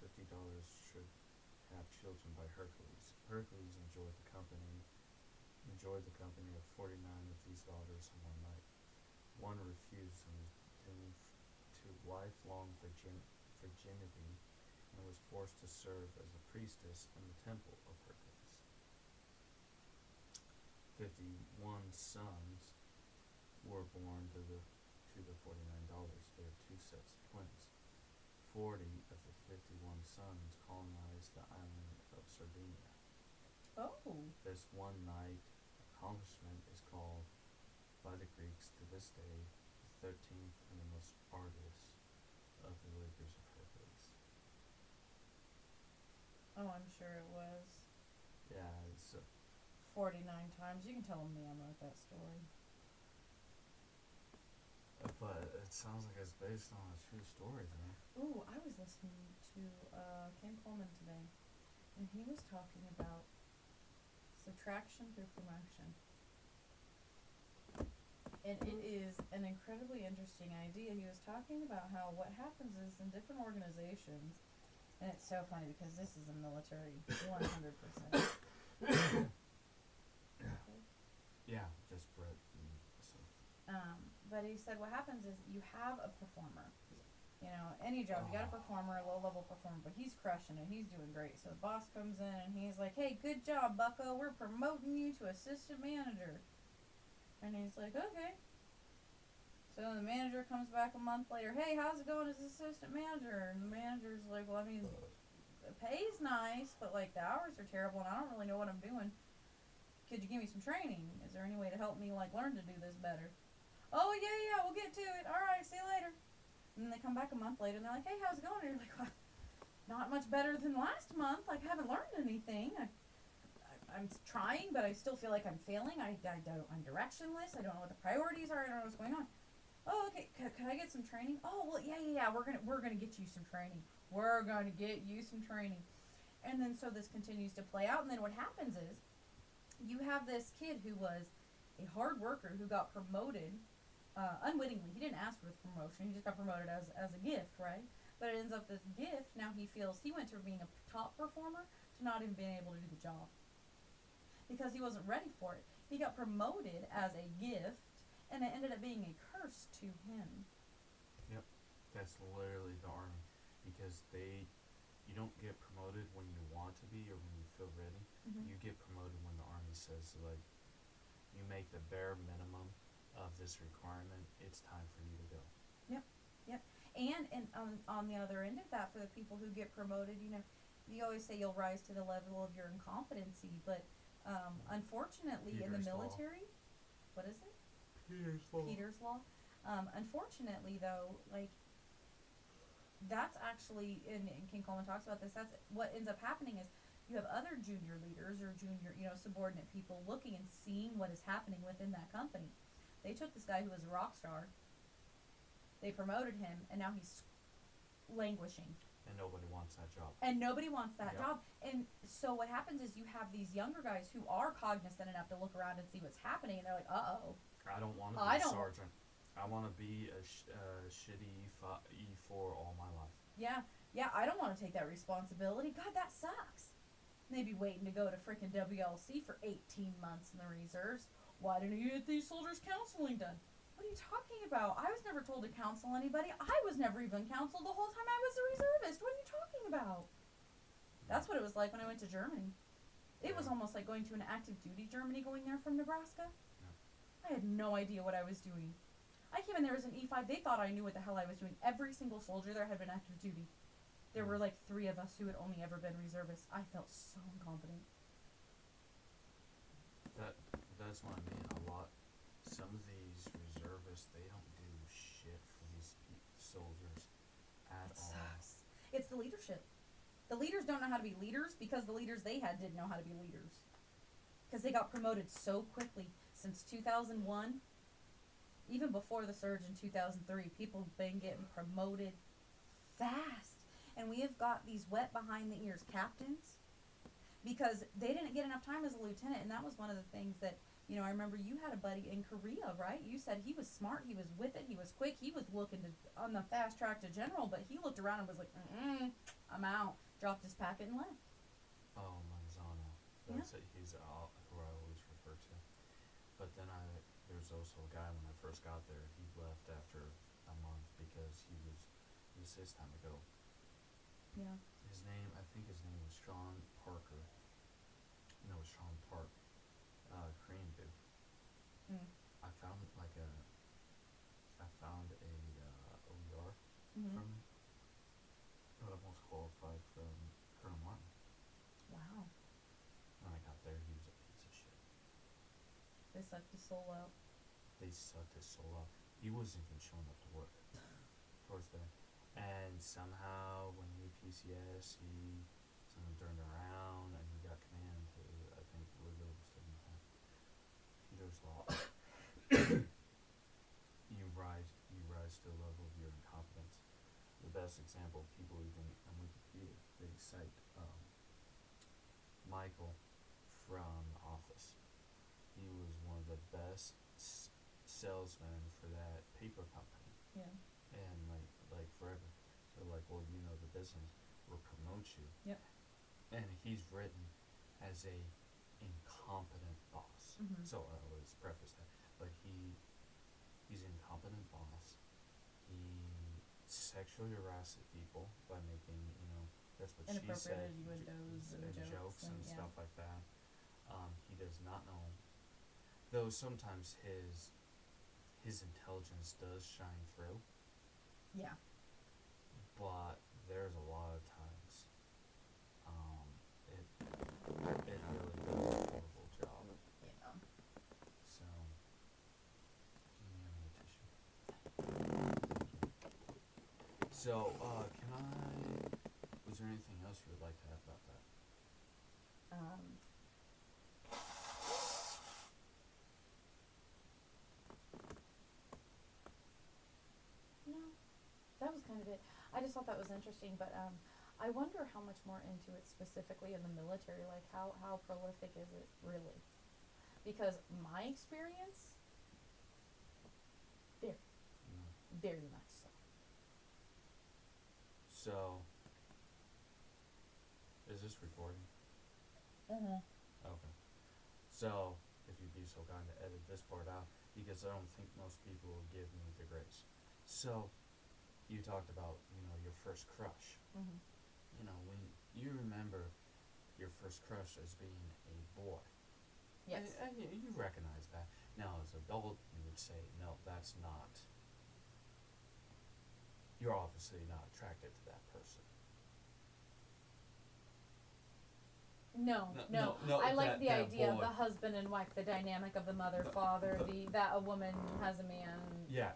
$50 should have children by Hercules. Hercules enjoyed the company of 49 of these daughters in one night. One refused and was doomed to lifelong virginity and was forced to serve as a priestess in the temple of Hercules. 51 sons were born to the 49 daughters. They are two sets of twins. 40 of the 51 sons colonized the island of Sardinia. Oh. This one night accomplishment is called by the Greeks to this day the 13th and the most arduous of the labors of Hercules. Oh, I'm sure it was. Yeah, it's 49 times. You can tell a man wrote that story. but it sounds like it's based on a true story, though. Ooh, I was listening to Ken Colman today, and he was talking about subtraction through promotion. And it is an incredibly interesting idea. He was talking about how what happens is in different organizations, and it's so funny because this is a military 100%. Yeah, just Brett. But he said what happens is you have a performer. You know, any job, you got a performer, a low-level performer, but he's crushing it. He's doing great. So the boss comes in and he's like, hey, good job, bucko. We're promoting you to assistant manager. And he's like, okay. So the manager comes back a month later. Hey, how's it going as assistant manager? And the manager's like, well, I mean, the pay's nice, but, like, the hours are terrible, and I don't really know what I'm doing. Could you give me some training? Is there any way to help me, like, learn to do this better? Oh, yeah, we'll get to it. All right, see you later. And then they come back a month later, and they're like, hey, how's it going? And you're like, well, not much better than last month. Like, I haven't learned anything. I'm trying, but I still feel like I'm failing. I'm directionless. I don't know what the priorities are. I don't know what's going on. Oh, okay. Could I get some training? Oh, well, yeah. We're gonna get you some training. We're gonna get you some training. And then so this continues to play out. And then what happens is you have this kid who was a hard worker who got promoted unwittingly. He didn't ask for the promotion. He just got promoted as a gift, right? But it ends up this gift. Now he feels he went from being a top performer to not even being able to do the job because he wasn't ready for it. He got promoted as a gift, and it ended up being a curse to him. Yep, that's literally the army, because you don't get promoted when you want to be or when you feel ready. Mm-hmm. You get promoted when the army says, like, you make the bare minimum of this requirement, it's time for you to go. Yep. And on the other end of that, for the people who get promoted, you know, you always say you'll rise to the level of your incompetency, but unfortunately in the military, what is it? Peter's Law. Unfortunately, though, like, that's actually, and Ken Colman talks about this, that's what ends up happening is you have other junior leaders or junior, subordinate people looking and seeing what is happening within that company. They took this guy who was a rock star, they promoted him, and now he's languishing. And nobody wants that job. Job. And so what happens is you have these younger guys who are cognizant enough to look around and see what's happening, and they're like, uh-oh. I don't want to be a sergeant. I want to be a shitty E4 all my life. Yeah, I don't want to take that responsibility. God, that sucks. Maybe waiting to go to frickin' WLC for 18 months in the reserves. Why didn't you get these soldiers' counseling done? What are you talking about? I was never told to counsel anybody. I was never even counseled the whole time I was a reservist. What are you talking about? That's what it was like when I went to Germany. It was almost like going to an active duty Germany going there from Nebraska. Yeah. I had no idea what I was doing. I came in there as an E5. They thought I knew what the hell I was doing. Every single soldier there had been active duty. There were like 3 of us who had only ever been reservists. I felt so incompetent. That's what I mean. A lot. Some of these reservists, they don't do shit for these soldiers at all. Sucks. It's the leadership. The leaders don't know how to be leaders because the leaders they had didn't know how to be leaders. Because they got promoted so quickly. Since 2001, even before the surge in 2003, people have been getting promoted fast. And we have got these wet behind the ears captains because they didn't get enough time as a lieutenant. And that was one of the things that You know, I remember you had a buddy in Korea, right? You said he was smart, he was with it, he was quick, he was looking to on the fast track to general, but he looked around and was like, I'm out. Dropped his packet and left. Oh, Manzano. That's it. He's who I always refer to. But then there's also a guy when I first got there. He left after a month because it was his time to go. Yeah. I think his name was Sean Parker. No, Sean Park. Korean dude. Mm. I found a OER Mm-hmm. from him. But almost qualified from Colonel Martin. Wow. When I got there, he was a piece of shit. They sucked his soul out. They sucked his soul out. He wasn't even showing up to work towards the end. And somehow, when he PCS, someone turned around and he got command to, I think, Livingston. Peter's Law. you rise to the level of your incompetence. The best example, people even on Wikipedia, they cite Michael from Office. He was one of the best salesmen for that paper company. Yeah. And like forever. They're like, well, you know the business, we'll promote you. Yep. And he's written as a incompetent boss. Mm-hmm. So I always preface that. But he's an incompetent boss. He sexually harasses people by making, that's what she said. Innuendos and jokes and yeah. stuff like that. He does not know. Though sometimes his intelligence does shine through. Yeah. But there's a lot of times it really does a horrible job. Yeah. So, give me another tissue. So, was there anything else you would like to add about that? No, that was kind of it. I just thought that was interesting, but I wonder how much more into it specifically in the military, like how prolific is it really? Because my experience, very much so. So, is this recording? Mm-hmm. Okay. So, if you'd be so kind to edit this part out, because I don't think most people will give me the grace. So, you talked about, your first crush. Mm-hmm. When you remember your first crush as being a boy. Yes. And you recognize that. Now, as an adult, you would say, no, that's not. You're obviously not attracted to that person. No. I like the idea of the husband and wife, the dynamic of the mother, father, that a woman has a man. Yeah.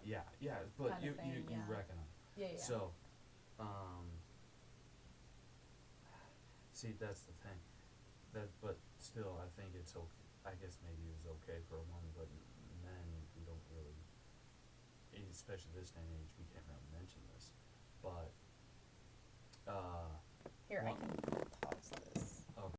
But you recognize. Yeah. So, see, that's the thing. But still, I think it's okay. I guess maybe it was okay for a woman, but men, we don't really, especially this day and age, we can't really mention this. But, Here, I can pause this.